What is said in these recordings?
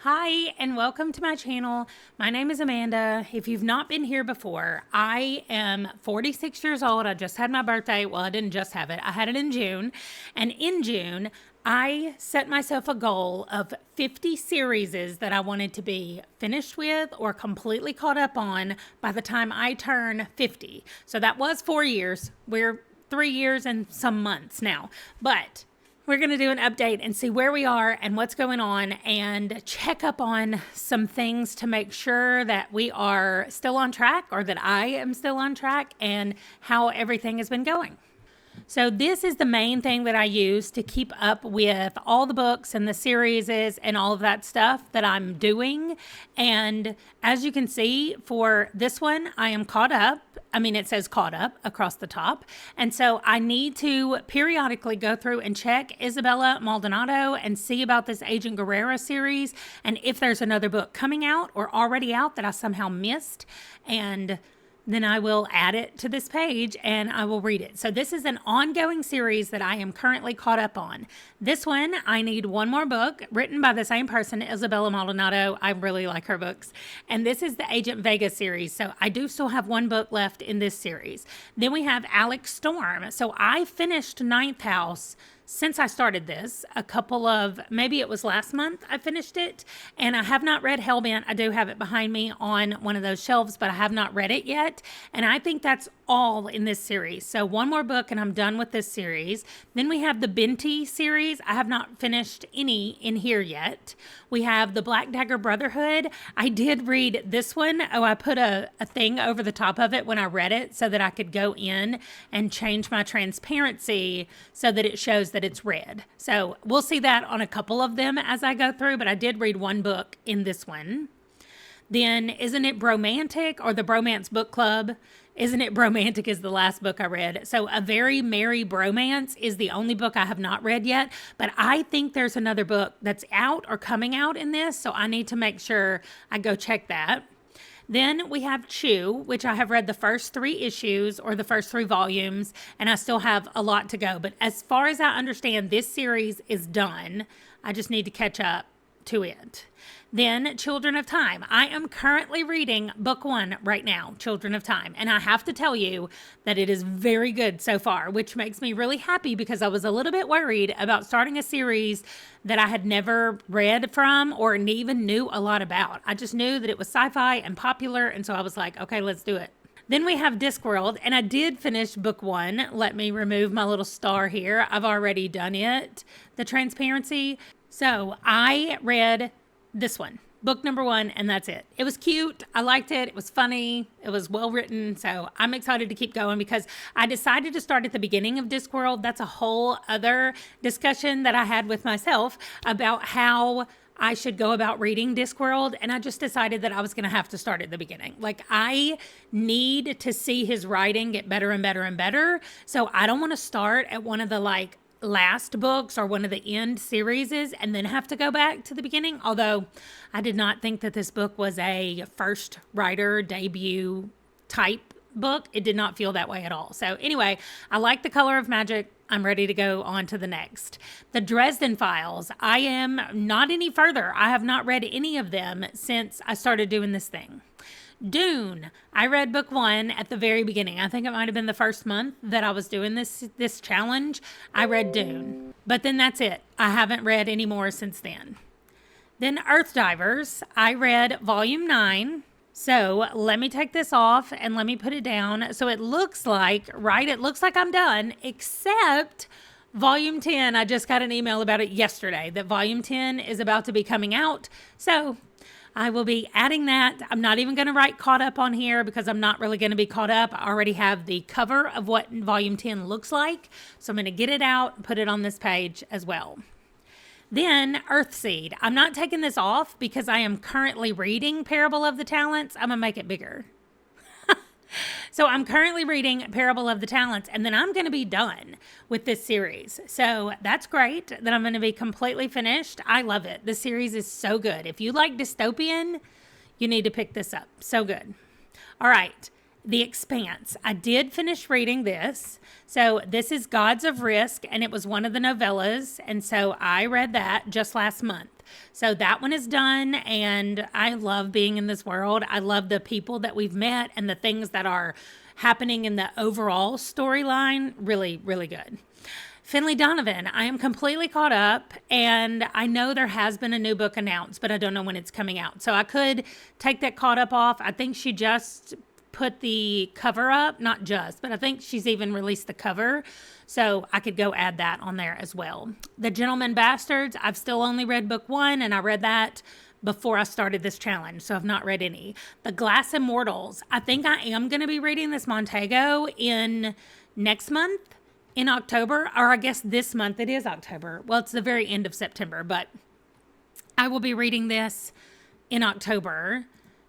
Hi, and welcome to my channel. My name is Amanda. If you've not been here before, I am 46 years old. I just had my birthday. Well, I didn't just have it. I had it in June. And in June, I set myself a goal of 50 series that I wanted to be finished with or completely caught up on by the time I turn 50. So that was 4 years. We're 3 years and some months now. But we're going to do an update and see where we are and what's going on and check up on some things to make sure that we are still on track or that I am still on track and how everything has been going. So this is the main thing that I use to keep up with all the books and the series and all of that stuff that I'm doing. And as you can see for this one, I am caught up. I mean, it says caught up across the top. And so I need to periodically go through and check Isabella Maldonado and see about this Agent Guerrera series and if there's another book coming out or already out that I somehow missed. And then I will add it to this page and I will read it. So this is an ongoing series that I am currently caught up on. This one, I need one more book written by the same person, Isabella Maldonado. I really like her books. And this is the Agent Vega series. So I do still have one book left in this series. Then we have Alex Storm. So I finished Ninth House since I started this, maybe it was last month I finished it, and I have not read Hellbent. I do have it behind me on one of those shelves, but I have not read it yet, and I think that's all in this series. So one more book and I'm done with this series. Then we have the Binti series. I have not finished any in here yet. We have the Black Dagger Brotherhood. I did read this one. I put a thing over the top of it when I read it so that I could go in and change my transparency so that it shows that it's read. So we'll see that on a couple of them as I go through, but I did read one book in this one. Then Isn't It Bromantic, or the Bromance Book Club? Isn't It Bromantic is the last book I read. So A Very Merry Bromance is the only book I have not read yet, but I think there's another book that's out or coming out in this, so I need to make sure I go check that. Then we have Chew, which I have read the first 3 issues or the first 3 volumes, and I still have a lot to go. But as far as I understand, this series is done. I just need to catch up to it. Then Children of Time. I am currently reading book 1 right now, Children of Time. And I have to tell you that it is very good so far, which makes me really happy because I was a little bit worried about starting a series that I had never read from or even knew a lot about. I just knew that it was sci-fi and popular. And so I was like, okay, let's do it. Then we have Discworld, and I did finish book 1. Let me remove my little star here. I've already done it, the transparency. So I read this one, book number 1, and that's it. It was cute. I liked it. It was funny. It was well written. So I'm excited to keep going because I decided to start at the beginning of Discworld. That's a whole other discussion that I had with myself about how I should go about reading Discworld, and I just decided that I was going to have to start at the beginning. Like, I need to see his writing get better and better and better. So I don't want to start at one of the last books or one of the end series and then have to go back to the beginning. Although I did not think that this book was a first writer debut type book. It did not feel that way at all. So anyway, I like The Color of Magic. I'm ready to go on to the next. The Dresden Files. I am not any further. I have not read any of them since I started doing this thing. Dune. I read book 1 at the very beginning. I think it might have been the first month that I was doing this challenge. I read Dune. But then that's it. I haven't read any more since then. Then Earth Divers. I read volume 9. So let me take this off and let me put it down. So it looks like, it looks like I'm done, except volume 10. I just got an email about it yesterday that volume 10 is about to be coming out. So I will be adding that. I'm not even going to write caught up on here because I'm not really going to be caught up. I already have the cover of what volume 10 looks like. So I'm going to get it out and put it on this page as well. Then Earthseed. I'm not taking this off because I am currently reading Parable of the Talents. I'm going to make it bigger. So I'm currently reading Parable of the Talents, and then I'm going to be done with this series. So that's great that I'm going to be completely finished. I love it. The series is so good. If you like dystopian, you need to pick this up. So good. All right. The Expanse. I did finish reading this. So this is Gods of Risk, and it was one of the novellas. And so I read that just last month. So that one is done, and I love being in this world. I love the people that we've met and the things that are happening in the overall storyline. Really, really good. Finley Donovan, I am completely caught up, and I know there has been a new book announced, but I don't know when it's coming out. So I could take that caught up off. I think she just put the cover up, not just, but I think she's even released the cover. So I could go add that on there as well. The Gentleman Bastards, I've still only read book 1, and I read that before I started this challenge, so I've not read any. The Glass Immortals, I think I am going to be reading this Montego in next month. In October, or I guess this month, it is October. Well, it's the very end of September, but I will be reading this in October.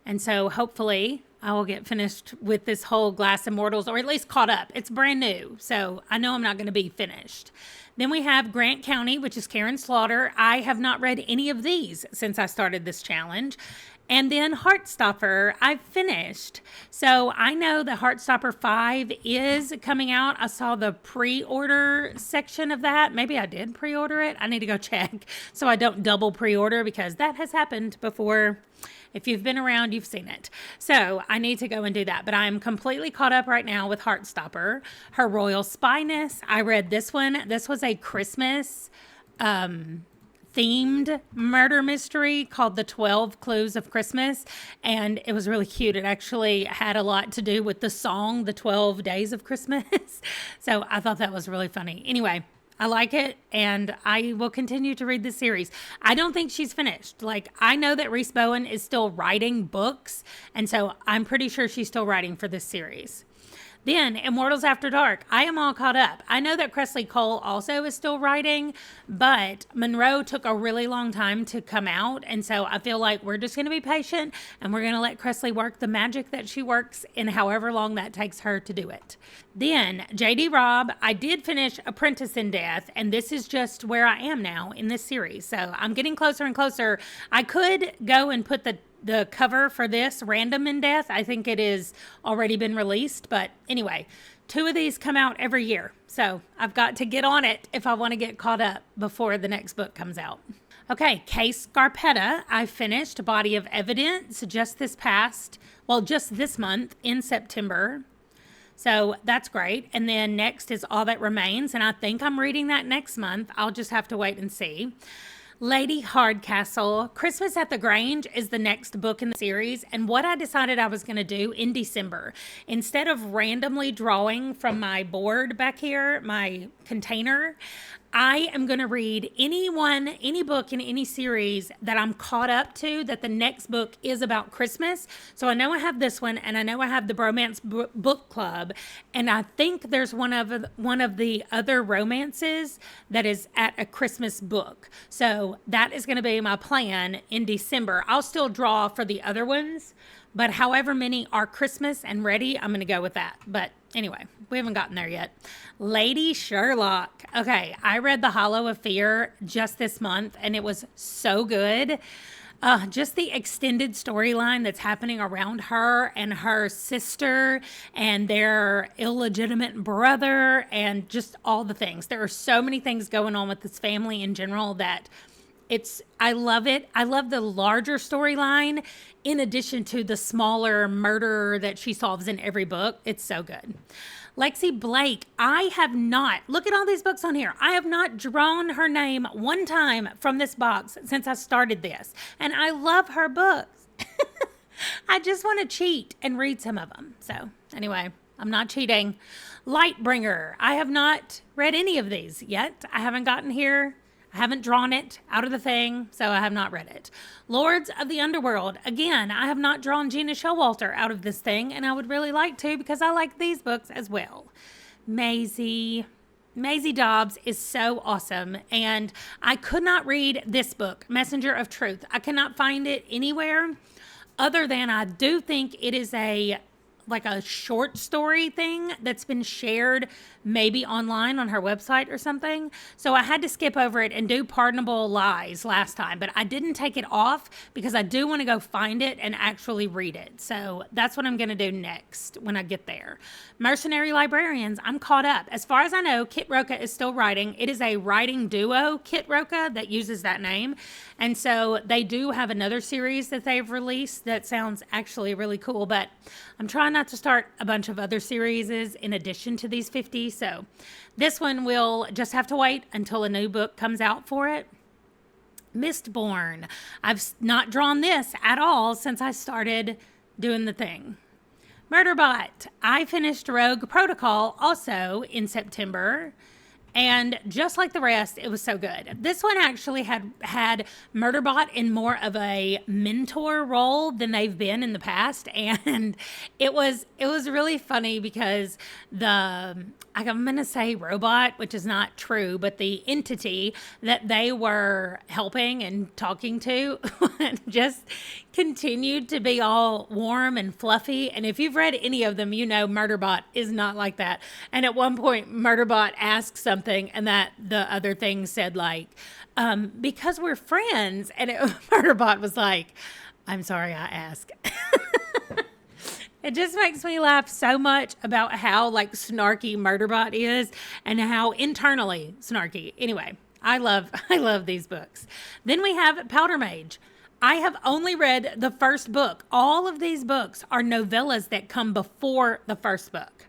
And so hopefully I will get finished with this whole Glass Immortals, or at least caught up. It's brand new, so I know I'm not going to be finished. Then we have Grant County, which is Karen Slaughter. I have not read any of these since I started this challenge. And then Heartstopper, I've finished. So I know that Heartstopper 5 is coming out. I saw the pre-order section of that. Maybe I did pre-order it. I need to go check so I don't double pre-order, because that has happened before. If you've been around, you've seen it. So I need to go and do that. But I'm completely caught up right now with Heartstopper. Her Royal Spyness, I read this one. This was a Christmas themed murder mystery called The 12 Clues of Christmas, and it was really cute. It actually had a lot to do with the song The 12 Days of Christmas. So I thought that was really funny. Anyway, I like it, and I will continue to read this series. I don't think she's finished. Like, I know that Reese Bowen is still writing books, and so I'm pretty sure she's still writing for this series. Then, Immortals After Dark, I am all caught up. I know that Kresley Cole also is still writing, but Monroe took a really long time to come out, and so I feel like we're just going to be patient, and we're going to let Kresley work the magic that she works in however long that takes her to do it. Then, J.D. Robb, I did finish Apprentice in Death, and this is just where I am now in this series, so I'm getting closer and closer. I could go and put the cover for this Random in Death. I think it is already been released, but anyway, 2 of these come out every year, so I've got to get on it if I want to get caught up before the next book comes out. Okay, Case Scarpetta, I finished Body of Evidence just this month in September. So that's great. And then next is All That Remains, and I think I'm reading that next month. I'll just have to wait and see. Lady Hardcastle, Christmas at the Grange is the next book in the series, and what I decided I was going to do in December, instead of randomly drawing from my board back here, my container, I am going to read any book in any series that I'm caught up to that the next book is about Christmas. So I know I have this one, and I know I have the Bromance Book Club, and I think there's one of the other romances that is at a Christmas book. So that is going to be my plan in December. I'll still draw for the other ones, but however many are Christmas and ready, I'm going to go with that. But anyway, we haven't gotten there yet. Lady Sherlock. Okay, I read The Hollow of Fear just this month, and it was so good. Just the extended storyline that's happening around her and her sister and their illegitimate brother and just all the things. There are so many things going on with this family in general that I love it. I love the larger storyline in addition to the smaller murder that she solves in every book. It's so good. Lexi Blake, I have not, look at all these books on here. I have not drawn her name one time from this box since I started this. And I love her books. I just want to cheat and read some of them. So anyway, I'm not cheating. Lightbringer, I have not read any of these yet. I haven't gotten here. I haven't drawn it out of the thing, so I have not read it. Lords of the Underworld. Again, I have not drawn Gina Showalter out of this thing, and I would really like to because I like these books as well. Maisie Dobbs is so awesome, and I could not read this book, Messenger of Truth. I cannot find it anywhere other than I do think it is a short story thing that's been shared maybe online on her website or something. So I had to skip over it and do Pardonable Lies last time, but I didn't take it off because I do want to go find it and actually read it. So that's what I'm going to do next when I get there. Mercenary Librarians, I'm caught up. As far as I know, Kit Roca is still writing. It is a writing duo, Kit Roca, that uses that name. And so they do have another series that they've released that sounds actually really cool, but I'm trying not to start a bunch of other series in addition to these 50. So this one will just have to wait until a new book comes out for it. Mistborn. I've not drawn this at all since I started doing the thing. Murderbot. I finished Rogue Protocol also in September. And just like the rest, it was so good. This one actually had Murderbot in more of a mentor role than they've been in the past, and it was really funny because I'm going to say robot, which is not true, but the entity that they were helping and talking to just continued to be all warm and fluffy. And if you've read any of them, you know Murderbot is not like that. And at one point, Murderbot asked something, and that the other thing said like, because we're friends. And Murderbot was like, I'm sorry I asked. It just makes me laugh so much about how like snarky Murderbot is and how internally snarky. Anyway, I love these books. Then we have Powder Mage. I have only read the first book. All of these books are novellas that come before the first book.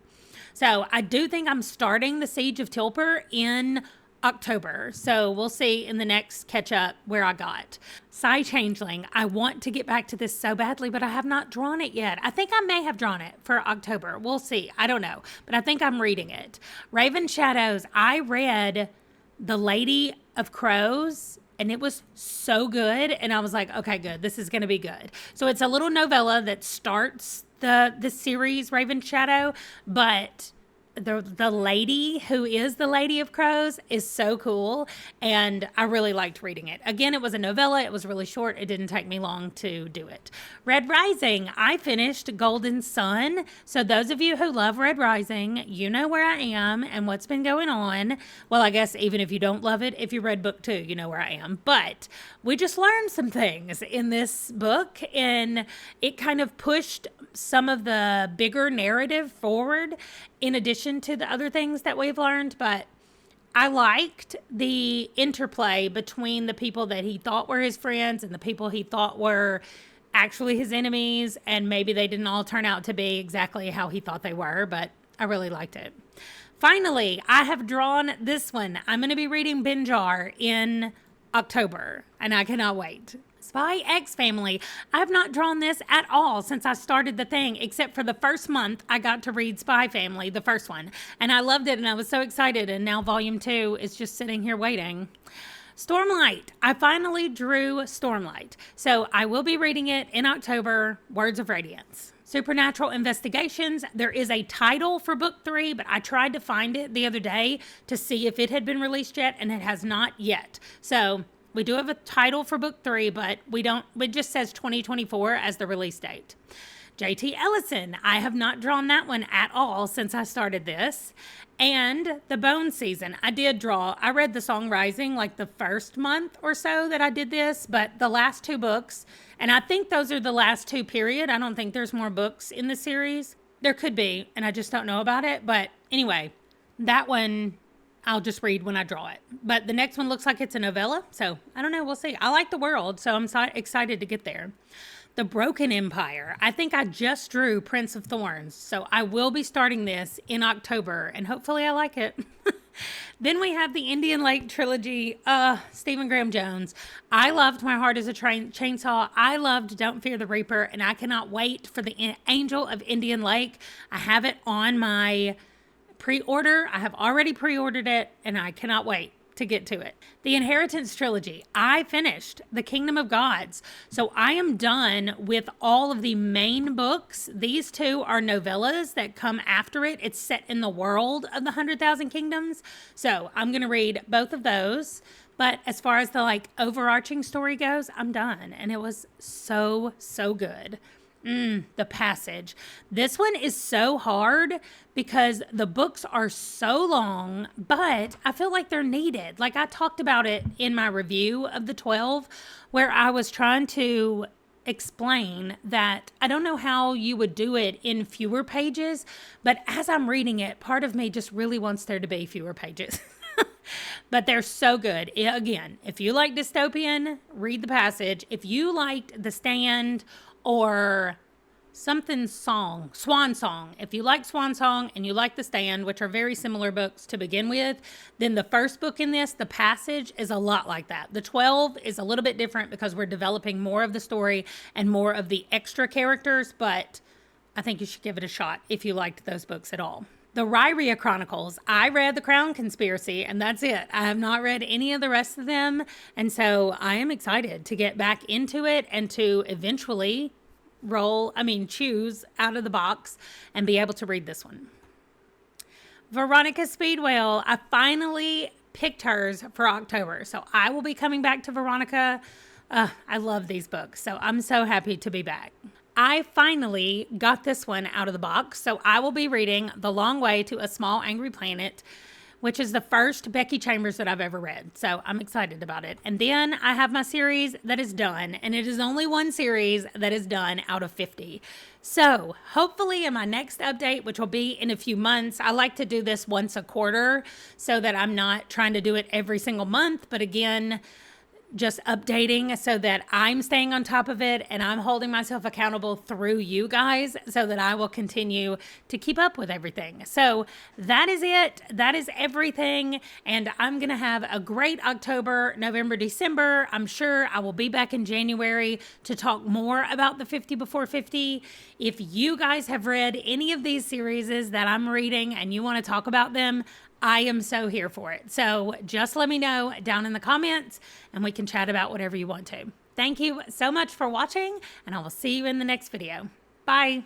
So I do think I'm starting the Siege of Tilper in October. So we'll see in the next catch up where I got. Psy Changeling. I want to get back to this so badly, but I have not drawn it yet. I think I may have drawn it for October. We'll see. I don't know, but I think I'm reading it. Raven Shadows. I read The Lady of Crows, and it was so good. And I was like, okay, good. This is going to be good. So it's a little novella that starts the series Raven Shadow, but the lady who is the Lady of Crows is so cool, and I really liked reading it. Again, it was a novella. It was really short. It didn't take me long to do it. Red Rising. I finished Golden Sun. So those of you who love Red Rising, you know where I am and what's been going on. Well, I guess even if you don't love it, if you read book 2, you know where I am. But we just learned some things in this book, and it kind of pushed some of the bigger narrative forward in addition to the other things that we've learned. But I liked the interplay between the people that he thought were his friends and the people he thought were actually his enemies, and maybe they didn't all turn out to be exactly how he thought they were, but I really liked it. Finally, I have drawn this one. I'm going to be reading Binjar in October, and I cannot wait. Spy X Family. I have not drawn this at all since I started the thing, except for the first month I got to read Spy Family, the first one. And I loved it, and I was so excited, and now volume 2 is just sitting here waiting. Stormlight. I finally drew Stormlight. So I will be reading it in October, Words of Radiance. Supernatural Investigations. There is a title for book 3, but I tried to find it the other day to see if it had been released yet, and it has not yet. So we do have a title for book 3, but it just says 2024 as the release date. J.T. Ellison. I have not drawn that one at all since I started this. And The Bone Season. I did draw. I read The Song Rising like the first month or so that I did this, but the last 2 books, and I think those are the last 2 period. I don't think there's more books in the series. There could be, and I just don't know about it. But anyway, that one I'll just read when I draw it. But the next one looks like it's a novella, so I don't know. We'll see. I like the world, so I'm excited to get there. The Broken Empire. I think I just drew Prince of Thorns, so I will be starting this in October, and hopefully I like it. Then we have the Indian Lake trilogy, Stephen Graham Jones. I loved My Heart is a Chainsaw. I loved Don't Fear the Reaper, and I cannot wait for the Angel of Indian Lake. I have it on my pre-order. I have already pre-ordered it, and I cannot wait to get to it. The Inheritance trilogy. I finished The Kingdom of Gods. So I am done with all of the main books. These 2 are novellas that come after it. It's set in the world of the 100,000 Kingdoms. So I'm going to read both of those. But as far as the overarching story goes, I'm done. And it was so, so good. The Passage. This one is so hard because the books are so long, but I feel like they're needed. Like I talked about it in my review of the 12, where I was trying to explain that I don't know how you would do it in fewer pages, but as I'm reading it, part of me just really wants there to be fewer pages. But they're so good. Again, if you like dystopian, read The Passage. If you liked The Stand or Swan Song. If you like Swan Song and you like The Stand, which are very similar books to begin with, then the first book in this, The Passage, is a lot like that. The 12 is a little bit different because we're developing more of the story and more of the extra characters, but I think you should give it a shot if you liked those books at all. The Rhyria Chronicles, I read The Crown Conspiracy, and that's it. I have not read any of the rest of them, and so I am excited to get back into it and to eventually choose out of the box and be able to read this one. Veronica Speedwell, I finally picked hers for October, so I will be coming back to Veronica. I love these books, so I'm so happy to be back. I finally got this one out of the box, so I will be reading The Long Way to a Small Angry Planet, which is the first Becky Chambers that I've ever read. So I'm excited about it. And then I have my series that is done, and it is only one series that is done out of 50. So hopefully in my next update, which will be in a few months, I like to do this once a quarter so that I'm not trying to do it every single month. But again, just updating so that I'm staying on top of it and I'm holding myself accountable through you guys so that I will continue to keep up with everything. So that is it. That is everything. And I'm going to have a great October, November, December. I'm sure I will be back in January to talk more about the 50 Before 50. If you guys have read any of these series that I'm reading and you want to talk about them, I am so here for it. So just let me know down in the comments and we can chat about whatever you want to. Thank you so much for watching, and I will see you in the next video. Bye.